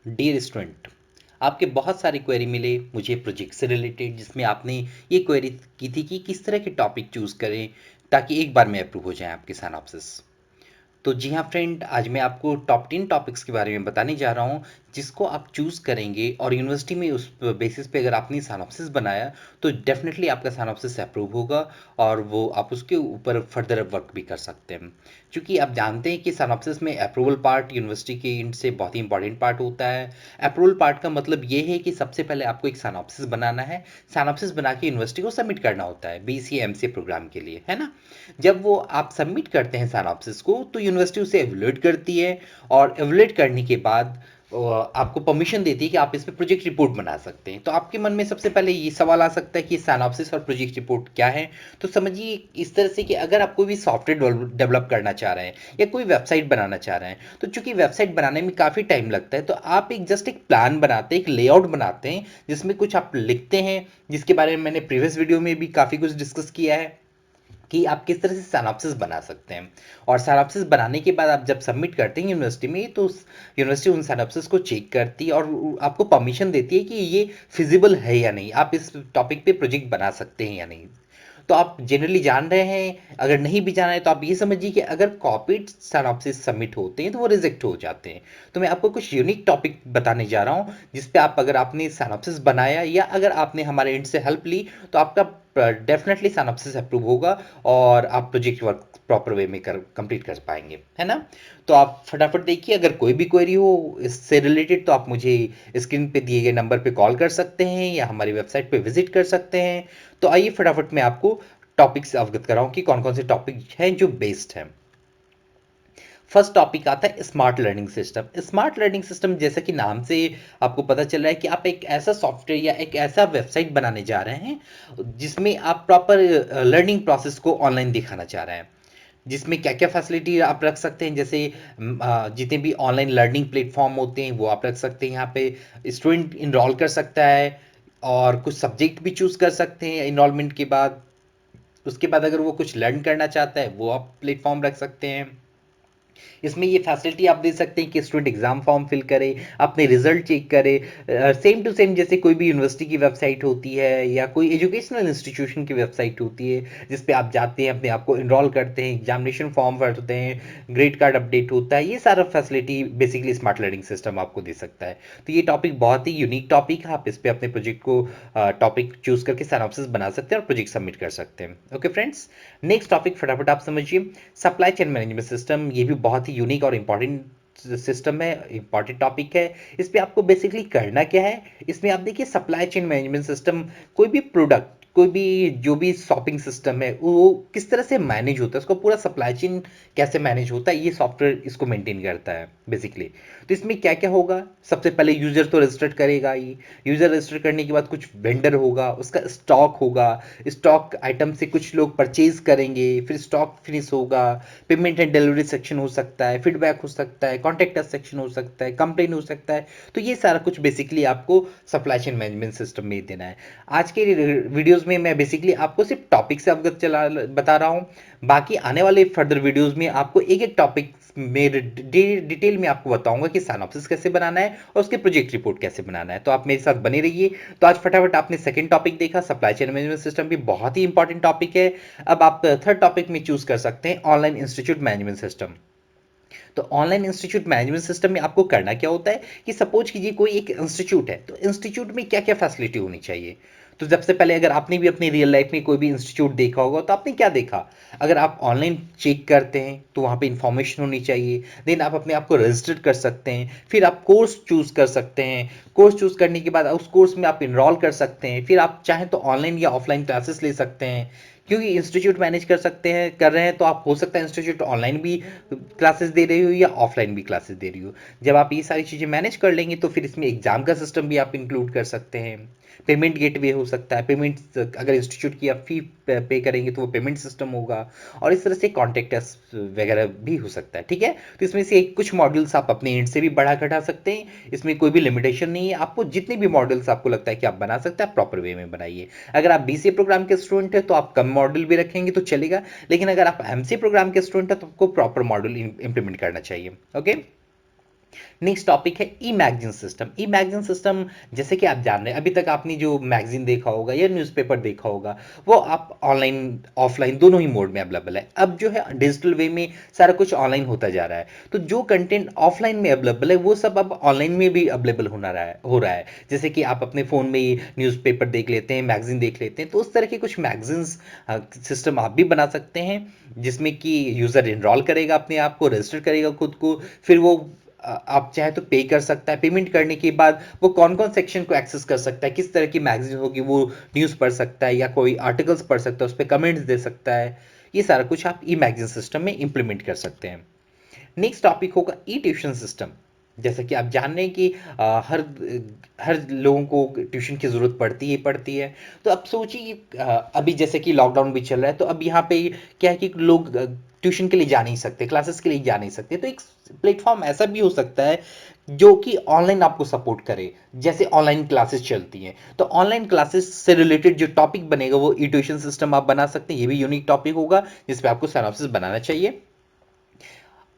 Dear student, आपके बहुत सारी क्वेरी मिले मुझे प्रोजेक्ट से रिलेटेड, जिसमें आपने ये क्वेरी की थी कि किस तरह के टॉपिक चूज़ करें ताकि एक बार में अप्रूव हो जाए आपके सानॉप्सिस। तो जी हाँ फ्रेंड, आज मैं आपको टॉप 10 टॉपिक्स के बारे में बताने जा रहा हूँ जिसको आप चूज़ करेंगे और यूनिवर्सिटी में उस बेसिस पे अगर आपने सानॉप्सिस बनाया तो डेफिनेटली आपका सानॉप्सिस अप्रूव होगा और वो आप उसके ऊपर फर्दर वर्क भी कर सकते हैं। क्योंकि आप जानते हैं कि सानॉप्सिस में अप्रूवल पार्ट यूनिवर्सिटी के एंड से बहुत ही इंपॉर्टेंट पार्ट होता है। अप्रूवल पार्ट का मतलब ये है कि सबसे पहले आपको एक सानॉप्सिस बनाना है, सानॉप्सिस बना के यूनिवर्सिटी को सबमिट करना होता है बीसीए एमसीए प्रोग्राम के लिए, है ना। जब वो आप सबमिट करते हैं सानॉप्सिस को तो यूनिवर्सिटी उसे एवेल्युएट करती है और एवेल्युएट करने के बाद आपको परमिशन देती है कि आप इस पे प्रोजेक्ट रिपोर्ट बना सकते हैं। तो आपके मन में सबसे पहले ये सवाल आ सकता है कि सानॉप्सिस और प्रोजेक्ट रिपोर्ट क्या है। तो समझिए इस तरह से कि अगर आप कोई भी सॉफ्टवेयर डेवलप करना चाह रहे हैं या कोई वेबसाइट बनाना चाह रहे हैं, तो चूंकि वेबसाइट बनाने में काफ़ी टाइम लगता है, तो आप एक जस्ट एक प्लान बनाते हैं, एक लेआउट बनाते हैं जिसमें कुछ आप लिखते हैं, जिसके बारे में मैंने प्रीवियस वीडियो में भी काफ़ी कुछ डिस्कस किया है कि आप किस तरह से सानॉप्सिस बना सकते हैं। और सानॉप्सिस बनाने के बाद आप जब सबमिट करते हैं यूनिवर्सिटी में, तो यूनिवर्सिटी उन सानॉप्सिस को चेक करती है और आपको परमिशन देती है कि ये फिजिबल है या नहीं, आप इस टॉपिक पे प्रोजेक्ट बना सकते हैं या नहीं। तो आप जनरली जान रहे हैं, अगर नहीं भी जाना है तो आप ये समझिए कि अगर कॉपीड सानॉप्सिस सबमिट होते हैं तो वो रिजेक्ट हो जाते हैं। तो मैं आपको कुछ यूनिक टॉपिक बताने जा रहा हूँ जिस पे आप, अगर आपने सानॉप्सिस बनाया या अगर आपने हमारे एंड से हेल्प ली, तो आपका डेफिनेटली सानॉप्सिस अप्रूव होगा और आप प्रोजेक्ट वर्क प्रॉपर वे में कंप्लीट कर पाएंगे, है ना। तो आप फटाफट देखिए, अगर कोई भी क्वेरी हो इससे रिलेटेड तो आप मुझे स्क्रीन पे दिए गए नंबर पे कॉल कर सकते हैं या हमारी वेबसाइट पे विजिट कर सकते हैं। तो आइए फटाफट मैं आपको टॉपिक से अवगत कराऊं कि कौन कौन से टॉपिक हैं जो बेस्ड हैं। फर्स्ट टॉपिक आता है smart learning system. Smart learning system जैसा कि नाम से आपको पता चल रहा है कि आप एक ऐसा सॉफ्टवेयर या एक ऐसा वेबसाइट बनाने जा रहे हैं जिसमें आप प्रॉपर लर्निंग प्रोसेस को ऑनलाइन दिखाना चाह रहे हैं, जिसमें क्या क्या फैसिलिटी आप रख सकते हैं। जैसे जितने भी ऑनलाइन लर्निंग प्लेटफॉर्म होते हैं वो आप रख सकते हैं। यहाँ पे स्टूडेंट इनरोल कर सकता है और कुछ सब्जेक्ट भी चूज कर सकते हैं इनरोलमेंट के बाद। उसके बाद अगर वो कुछ लर्न करना चाहता है वो आप प्लेटफॉर्म रख सकते हैं। इसमें ये फैसिलिटी आप दे सकते हैं कि स्टूडेंट एग्जाम फॉर्म फिल करे, अपने रिजल्ट चेक करे, सेम टू सेम जैसे कोई भी यूनिवर्सिटी की वेबसाइट होती है या कोई एजुकेशनल इंस्टीट्यूशन की वेबसाइट होती है जिस पे आप जाते हैं, अपने आप को इनरोल करते हैं, एग्जामिनेशन फॉर्म भरते हैं, ग्रेड कार्ड अपडेट होता है। ये सारा facility basically smart learning system आपको दे सकता है। तो ये टॉपिक बहुत ही यूनिक टॉपिक है, आप इस पे अपने प्रोजेक्ट को टॉपिक चूज करके सिनॉप्सिस बना सकते हैं और प्रोजेक्ट सबमिट कर सकते हैं। ओके फ्रेंड्स, नेक्स्ट टॉपिक फटाफट आप समझिए, सप्लाई चेन मैनेजमेंट सिस्टम। ये भी बहुत ही यूनिक और इंपॉर्टेंट सिस्टम है, इंपॉर्टेंट टॉपिक है। इस पे आपको बेसिकली करना क्या है, इसमें आप देखिए सप्लाई चेन मैनेजमेंट सिस्टम, कोई भी प्रोडक्ट, कोई भी जो भी शॉपिंग सिस्टम है वो किस तरह से मैनेज होता है, उसको पूरा सप्लाई चेन कैसे मैनेज होता है, ये सॉफ्टवेयर इसको मेंटेन करता है बेसिकली। तो इसमें क्या क्या होगा, सबसे पहले यूजर तो रजिस्टर करेगा ही, यूजर रजिस्टर करने के बाद कुछ वेंडर होगा, उसका स्टॉक होगा, स्टॉक आइटम से कुछ लोग परचेज करेंगे, फिर स्टॉक फिनिश होगा, पेमेंट एंड डिलीवरी सेक्शन हो सकता है, फीडबैक हो सकता है, कॉन्टैक्ट अस सेक्शन हो सकता है, कंप्लेन हो सकता है। तो ये सारा कुछ बेसिकली आपको सप्लाई चेन मैनेजमेंट सिस्टम में देना है। आज के वीडियोस में मैं बेसिकली आपको सिर्फ टॉपिक से अवगत चला बता रहा हूँ, बाकी आने वाले फर्दर वीडियोस में आपको एक एक टॉपिक में डिटेल में आपको बताऊंगा कि साइनॉप्सिस कैसे बनाना है और उसके प्रोजेक्ट रिपोर्ट कैसे बनाना है। तो आप मेरे साथ बने रहिए। तो आज फटाफट आपने सेकंड टॉपिक देखा, सप्लाई चेन मैनेजमेंट सिस्टम भी बहुत ही इंपॉर्टेंट टॉपिक है। अब आप थर्ड टॉपिक में चूज कर सकते हैं ऑनलाइन इंस्टीट्यूट मैनेजमेंट सिस्टम। तो ऑनलाइन इंस्टीट्यूट मैनेजमेंट सिस्टम में आपको करना क्या होता है कि सपोज कीजिए कोई एक इंस्टीट्यूट है, तो इंस्टीट्यूट में क्या क्या फैसिलिटी होनी चाहिए। तो सबसे पहले अगर आपने भी अपनी रियल लाइफ में कोई भी इंस्टीट्यूट देखा होगा तो आपने क्या देखा, अगर आप ऑनलाइन चेक करते हैं तो वहाँ पे इंफॉर्मेशन होनी चाहिए, देन आप अपने आप को रजिस्टर कर सकते हैं, फिर आप कोर्स चूज कर सकते हैं, कोर्स चूज करने के बाद उस कोर्स में आप इनरोल कर सकते हैं, फिर आप चाहें तो ऑनलाइन या ऑफलाइन क्लासेस ले सकते हैं। क्योंकि इंस्टीट्यूट मैनेज कर रहे हैं तो आप, हो सकता है इंस्टीट्यूट ऑनलाइन भी क्लासेस दे रही हो या ऑफलाइन भी क्लासेस दे रही हो। जब आप ये सारी चीज़ें मैनेज कर लेंगे तो फिर इसमें एग्जाम का सिस्टम भी आप इंक्लूड कर सकते हैं, पेमेंट गेटवे हो सकता है, पेमेंट अगर इंस्टीट्यूट की आप फी पे करेंगे तो वो पेमेंट सिस्टम होगा, और इस तरह से कॉन्टेक्ट अस वगैरह भी हो सकता है। ठीक है, तो इसमें से कुछ मॉडल्स आप अपने एंड से भी बढ़ा घटा सकते हैं, इसमें कोई भी लिमिटेशन नहीं है। आपको जितने भी मॉडल्स आपको लगता है कि आप बना सकते हैं, आप प्रॉपर वे में बनाइए। अगर आप बीसीए प्रोग्राम के स्टूडेंट हैं तो आप कम मॉडल भी रखेंगे तो चलेगा, लेकिन अगर आप एमसीए प्रोग्राम के स्टूडेंट हैं तो आपको प्रॉपर मॉडल इंप्लीमेंट करना चाहिए। ओके, नेक्स्ट टॉपिक है e magazine system. E magazine system, जैसे कि आप जान रहे हैं, अभी तक आपने जो मैगजीन देखा होगा या न्यूज़पेपर देखा होगा, वो आप ऑनलाइन ऑफलाइन दोनों ही मोड में अवेलेबल है। अब जो है डिजिटल वे में सारा कुछ ऑनलाइन होता जा रहा है, तो जो कंटेंट ऑफलाइन में अवेलेबल है वो सब अब ऑनलाइन में भी अवेलेबल हो रहा है। जैसे कि आप अपने फ़ोन में ही न्यूज़पेपर देख लेते हैं, मैगजीन देख लेते हैं, तो उस तरह के कुछ मैगजीन्स सिस्टम आप भी बना सकते हैं, जिसमें कि यूज़र इनरोल करेगा, अपने आप को रजिस्टर करेगा खुद को, फिर वो आप चाहे तो पे कर सकता है। पेमेंट करने के बाद वो कौन कौन सेक्शन को एक्सेस कर सकता है, किस तरह की मैगजीन होगी, वो न्यूज़ पढ़ सकता है या कोई आर्टिकल्स पढ़ सकता है, उस पर कमेंट्स दे सकता है। ये सारा कुछ आप ई मैगजीन सिस्टम में इंप्लीमेंट कर सकते हैं। नेक्स्ट टॉपिक होगा ई ट्यूशन सिस्टम। जैसा कि आप जान रहे हैं कि हर हर लोगों को ट्यूशन की ज़रूरत पड़ती है। तो अब सोचिए कि अभी जैसे कि लॉकडाउन भी चल रहा है, तो अब यहाँ पे क्या है कि लोग ट्यूशन के लिए जा नहीं सकते, क्लासेस के लिए जा नहीं सकते, तो एक प्लेटफॉर्म ऐसा भी हो सकता है जो कि ऑनलाइन आपको सपोर्ट करे। जैसे ऑनलाइन क्लासेस चलती हैं, तो ऑनलाइन क्लासेस से रिलेटेड जो टॉपिक बनेगा वो ई ट्यूशन सिस्टम आप बना सकते हैं। ये भी यूनिक टॉपिक होगा जिस पे आपको सिनॉप्सिस बनाना चाहिए।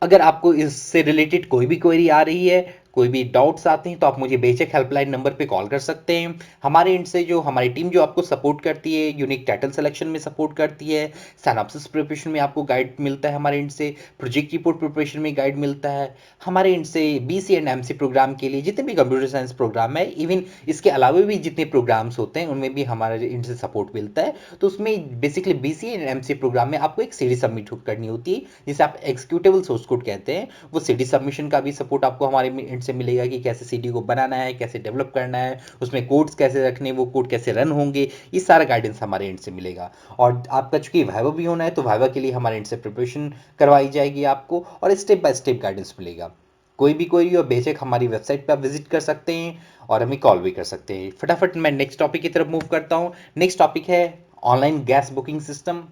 अगर आपको इससे रिलेटेड कोई भी क्वेरी आ रही है, कोई भी डाउट्स आते हैं, तो आप मुझे बेशक हेल्पलाइन नंबर पे कॉल कर सकते हैं। हमारे एंड से जो हमारी टीम जो आपको सपोर्ट करती है, यूनिक टाइटल सिलेक्शन में सपोर्ट करती है, सिनॉप्सिस प्रिपरेशन में आपको गाइड मिलता है, हमारे एंड से प्रोजेक्ट रिपोर्ट प्रिपरेशन में गाइड मिलता है, हमारे एंड से बीसी एंड एमसी प्रोग्राम के लिए जितने भी कंप्यूटर साइंस प्रोग्राम है, इवन इसके अलावा भी जितने प्रोग्राम्स होते हैं उनमें भी हमारे एंड से सपोर्ट मिलता है। तो उसमें basically BC and MC program में आपको एक सीडी सबमिट करनी होती है, जिसे आप एग्जीक्यूटेबल सोर्स कोड कहते हैं। वो सीडी सबमिशन का भी सपोर्ट आपको हमारे एंड से मिलेगा कि कैसे सीडी को बनाना है, कैसे डेवलप करना है, उसमें कोड्स कैसे रखने, वो कोड कैसे रन होंगे, ये सारा गाइडेंस हमारे एंड से मिलेगा। और आपका चूंकि वाइवा भी होना है, तो वाइवा के लिए हमारे एंड से प्रिपरेशन करवाई जाएगी आपको, और स्टेप बाय स्टेप गाइडेंस मिलेगा। कोई भी कोई और बेशक हमारी वेबसाइट पर आप विजिट कर सकते हैं और हमें कॉल भी कर सकते हैं। फटाफट मैं नेक्स्ट टॉपिक की तरफ मूव करता हूँ। नेक्स्ट टॉपिक है ऑनलाइन गैस बुकिंग सिस्टम।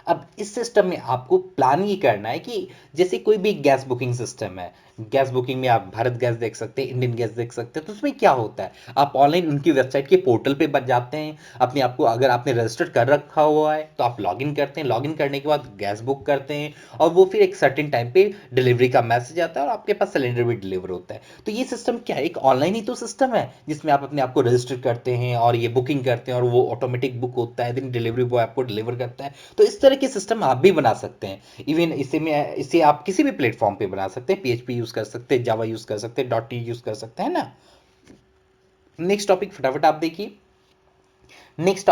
अब इस सिस्टम में आपको प्लान ये करना है कि जैसे कोई भी गैस बुकिंग सिस्टम है, गैस बुकिंग में आप भारत गैस देख सकते हैं, इंडियन गैस देख सकते हैं, तो उसमें क्या होता है, आप ऑनलाइन उनकी वेबसाइट के पोर्टल पे बच जाते हैं, अपने आप को अगर आपने रजिस्टर्ड कर रखा हुआ है तो आप लॉगिन करते हैं, लॉगिन करने के बाद गैस बुक करते हैं, और वो फिर एक सर्टेन टाइम पे डिलीवरी का मैसेज आता है और आपके पास सिलेंडर भी डिलीवर होता है। तो ये सिस्टम क्या है, एक ऑनलाइन ही तो सिस्टम है जिसमें आप अपने आप को रजिस्टर करते हैं और ये बुकिंग करते हैं, और वो ऑटोमेटिक बुक होता है, देन डिलीवरी बॉय आपको डिलीवर करता है। तो इस तरह के सिस्टम आप भी बना सकते हैं। इवन इसे आप किसी भी प्लेटफॉर्म पे बना सकते हैं, पीएचपी यूज कर सकते हैं, जावा यूज कर सकते हैं, डॉट टी यूज कर सकते हैं ना। नेक्स्ट टॉपिक फटाफट आप देखिए। नेक्स्ट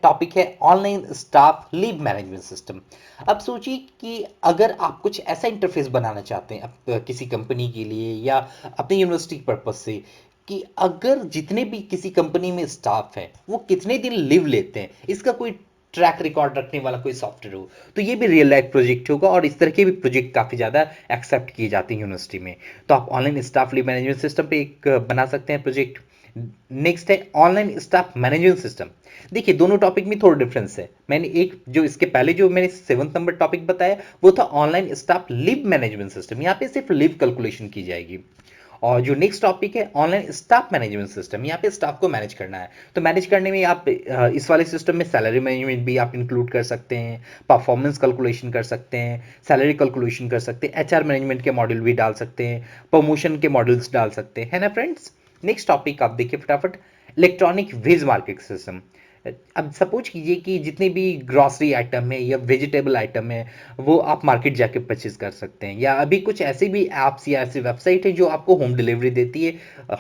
टॉपिक है online staff leave management system. अब सोचिए कि अगर आप कुछ ऐसा इंटरफेस बनाना चाहते हैं किसी कंपनी के लिए या अपनी यूनिवर्सिटी पर्पज से, कि अगर जितने भी किसी कंपनी में स्टाफ है वो कितने दिन लीव लेते हैं, इसका कोई ट्रैक रिकॉर्ड रखने वाला कोई सॉफ्टवेयर हो, तो ये भी रियल लाइफ प्रोजेक्ट होगा, और इस तरह के भी प्रोजेक्ट काफ़ी ज़्यादा एक्सेप्ट किए जाते हैं यूनिवर्सिटी में। तो आप online staff leave management system पे एक बना सकते हैं प्रोजेक्ट। नेक्स्ट है ऑनलाइन स्टाफ मैनेजमेंट सिस्टम। देखिए दोनों टॉपिक में थोड़ा डिफरेंस है। मैंने एक जो इसके पहले जो मैंने 7th नंबर टॉपिक बताया वो था online staff leave management system, यहाँ पे सिर्फ लीव कैलकुलेशन की जाएगी। और जो नेक्स्ट टॉपिक है ऑनलाइन स्टाफ मैनेजमेंट सिस्टम, यहाँ पे स्टाफ को मैनेज करना है। तो मैनेज करने में आप इस वाले सिस्टम में सैलरी मैनेजमेंट भी आप इंक्लूड कर सकते हैं, परफॉर्मेंस कैलकुलेशन कर सकते हैं, सैलरी कैलकुलेशन कर सकते हैं, एचआर मैनेजमेंट के मॉड्यूल भी डाल सकते हैं, प्रमोशन के मॉड्यूल्स डाल सकते हैं, है ना फ्रेंड्स। नेक्स्ट टॉपिक आप देखिए फटाफट, इलेक्ट्रॉनिक वेज मार्केट सिस्टम। अब सपोज कीजिए कि जितने भी ग्रॉसरी आइटम है या वेजिटेबल आइटम है वो आप मार्केट जाके परचेज कर सकते हैं, या अभी कुछ ऐसे भी ऐप्स या ऐसी वेबसाइट है जो आपको होम डिलीवरी देती है।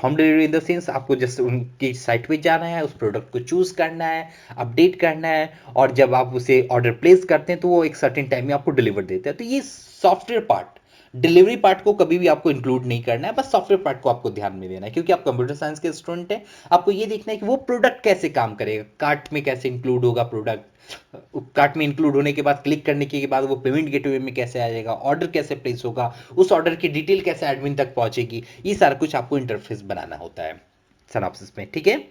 Home delivery in the sense आपको जस्ट उनकी साइट पे जाना है, उस प्रोडक्ट को चूज करना है, अपडेट करना है, और जब आप उसे ऑर्डर प्लेस करते हैं तो वो एक सर्टेन टाइम में आपको डिलीवर देता है। तो ये सॉफ्टवेयर पार्ट, डिलीवरी पार्ट को कभी भी आपको इंक्लूड नहीं करना है, बस सॉफ्टवेयर पार्ट को आपको ध्यान में देना है, क्योंकि आप कंप्यूटर साइंस के स्टूडेंट हैं। आपको ये देखना है कि वो प्रोडक्ट कैसे काम करेगा, कार्ट में कैसे इंक्लूड होगा प्रोडक्ट, कार्ट में इंक्लूड होने के बाद क्लिक करने के बाद वो पेमेंट गेटवे में कैसे आ जाएगा, ऑर्डर कैसे प्लेस होगा, उस ऑर्डर की डिटेल कैसे एडमिन तक पहुंचेगी, ये सारा कुछ आपको इंटरफेस बनाना होता है सिनॉप्सिस में, ठीक है।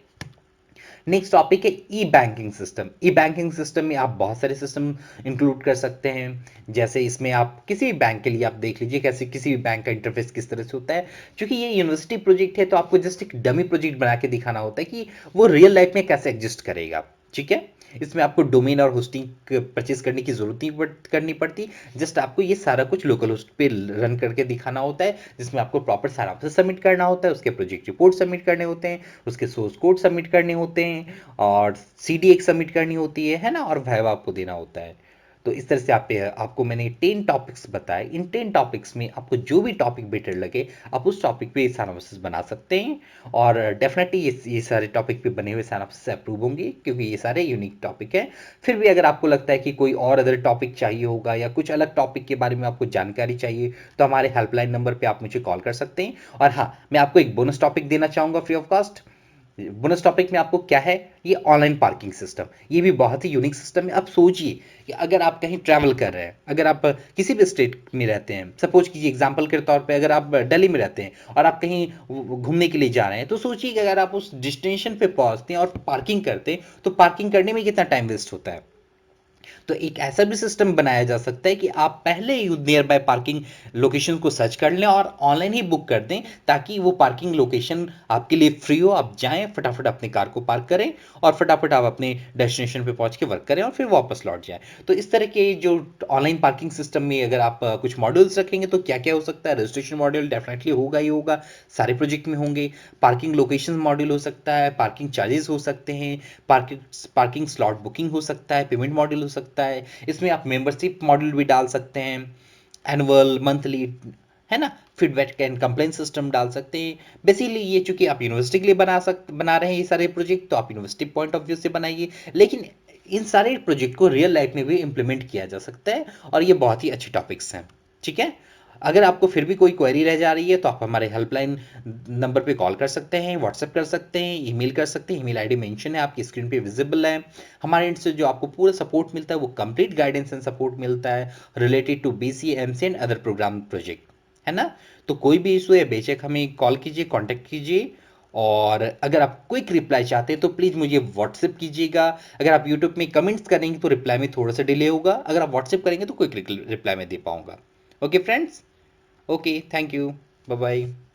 नेक्स्ट टॉपिक है ई बैंकिंग सिस्टम। ई बैंकिंग सिस्टम में आप बहुत सारे सिस्टम इंक्लूड कर सकते हैं। जैसे इसमें आप किसी भी बैंक के लिए आप देख लीजिए कैसे किसी भी बैंक का इंटरफेस किस तरह से होता है। क्योंकि ये यूनिवर्सिटी प्रोजेक्ट है तो आपको जस्ट एक डमी प्रोजेक्ट बना के दिखाना होता है कि वो रियल लाइफ में कैसे एग्जिस्ट करेगा, ठीक है। इसमें आपको डोमेन और होस्टिंग परचेज करने की जरूरत नहीं करनी पड़ती। जस्ट आपको ये सारा कुछ लोकल होस्ट पे रन करके दिखाना होता है, जिसमें आपको प्रॉपर सारा सबमिट करना होता है, उसके प्रोजेक्ट रिपोर्ट सबमिट करने होते हैं, उसके सोर्स कोड सबमिट करने होते हैं, और सीडी एक सबमिट करनी होती है ना, और वाइवा आपको देना होता है। तो इस तरह से आपको मैंने 10 टॉपिक्स बताए। इन 10 टॉपिक्स में आपको जो भी टॉपिक बेटर लगे आप उस टॉपिक पे साइनोप्सिस बना सकते हैं, और डेफिनेटली ये सारे टॉपिक पे बने हुए साइनोप्सिस अप्रूव होंगे, क्योंकि ये सारे यूनिक टॉपिक हैं। फिर भी अगर आपको लगता है कि कोई और अदर टॉपिक चाहिए होगा या कुछ अलग टॉपिक के बारे में आपको जानकारी चाहिए, तो हमारे हेल्पलाइन नंबर पे आप मुझे कॉल कर सकते हैं। और हाँ, मैं आपको एक बोनस टॉपिक देना चाहूँगा free of cost. Bonus topic में आपको क्या है, ये ऑनलाइन पार्किंग सिस्टम। ये भी बहुत ही यूनिक सिस्टम है। आप सोचिए कि अगर आप कहीं ट्रैवल कर रहे हैं, अगर आप किसी भी स्टेट में रहते हैं, सपोज कीजिए एग्जांपल के तौर पे अगर आप दिल्ली में रहते हैं और आप कहीं घूमने के लिए जा रहे हैं, तो सोचिए कि अगर आप उस डेस्टिनेशन पे पहुंचते हैं और पार्किंग करते हैं, तो पार्किंग करने में कितना टाइम वेस्ट होता है। तो एक ऐसा भी सिस्टम बनाया जा सकता है कि आप पहले ही नियर बाय पार्किंग लोकेशन को सर्च कर लें और ऑनलाइन ही बुक कर दें, ताकि वो पार्किंग लोकेशन आपके लिए फ्री हो। आप जाएं, फटाफट अपनी कार को पार्क करें और फटाफट आप अपने डेस्टिनेशन पे पहुंच के वर्क करें और फिर वापस लौट जाएं। तो इस तरह के जो ऑनलाइन पार्किंग सिस्टम में अगर आप कुछ मॉड्यूल्स रखेंगे तो क्या क्या हो सकता है। रजिस्ट्रेशन मॉड्यूल डेफिनेटली होगा ही होगा, सारे प्रोजेक्ट में होंगे। पार्किंग लोकेशन मॉड्यूल हो सकता है, पार्किंग चार्जेस हो सकते हैं, पार्किंग पार्किंग स्लॉट बुकिंग हो सकता है, पेमेंट मॉड्यूल हो सकता है। इसमें आप मेंबरशिप मॉड्यूल भी डाल सकते हैं, एनुअल, मंथली, है ना, फीडबैक एंड कंप्लेंट सिस्टम डाल सकते हैं। बेसिकली ये चूंकि आप यूनिवर्सिटी के लिए बना रहे हैं ये सारे प्रोजेक्ट, तो आप यूनिवर्सिटी पॉइंट ऑफ व्यू से बनाइए, लेकिन इन सारे प्रोजेक्ट को रियल लाइफ में भी इंप्लीमेंट किया जा सकता है, और ये बहुत ही अच्छे टॉपिक्स हैं। ठीक है। अगर आपको फिर भी कोई क्वेरी रह जा रही है तो आप हमारे हेल्पलाइन नंबर पे कॉल कर सकते हैं, व्हाट्सएप कर सकते हैं, ईमेल कर सकते हैं। ईमेल आईडी मेंशन है, आपकी स्क्रीन पे विजिबल है। हमारे एंड से जो आपको पूरा सपोर्ट मिलता है वो कंप्लीट गाइडेंस एंड सपोर्ट मिलता है related to BCA, MCA and other program project, है ना। तो कोई भी इशू है बेशक हमें कॉल कीजिए, कॉन्टैक्ट कीजिए। और अगर आप क्विक रिप्लाई चाहते हैं तो प्लीज़ मुझे व्हाट्सएप कीजिएगा। अगर आप यूट्यूब में कमेंट्स करेंगे तो रिप्लाई में थोड़ा सा डिले होगा, अगर आप व्हाट्सएप करेंगे तो क्विक रिप्लाई में दे पाऊंगा। Okay friends, okay, thank you, bye bye.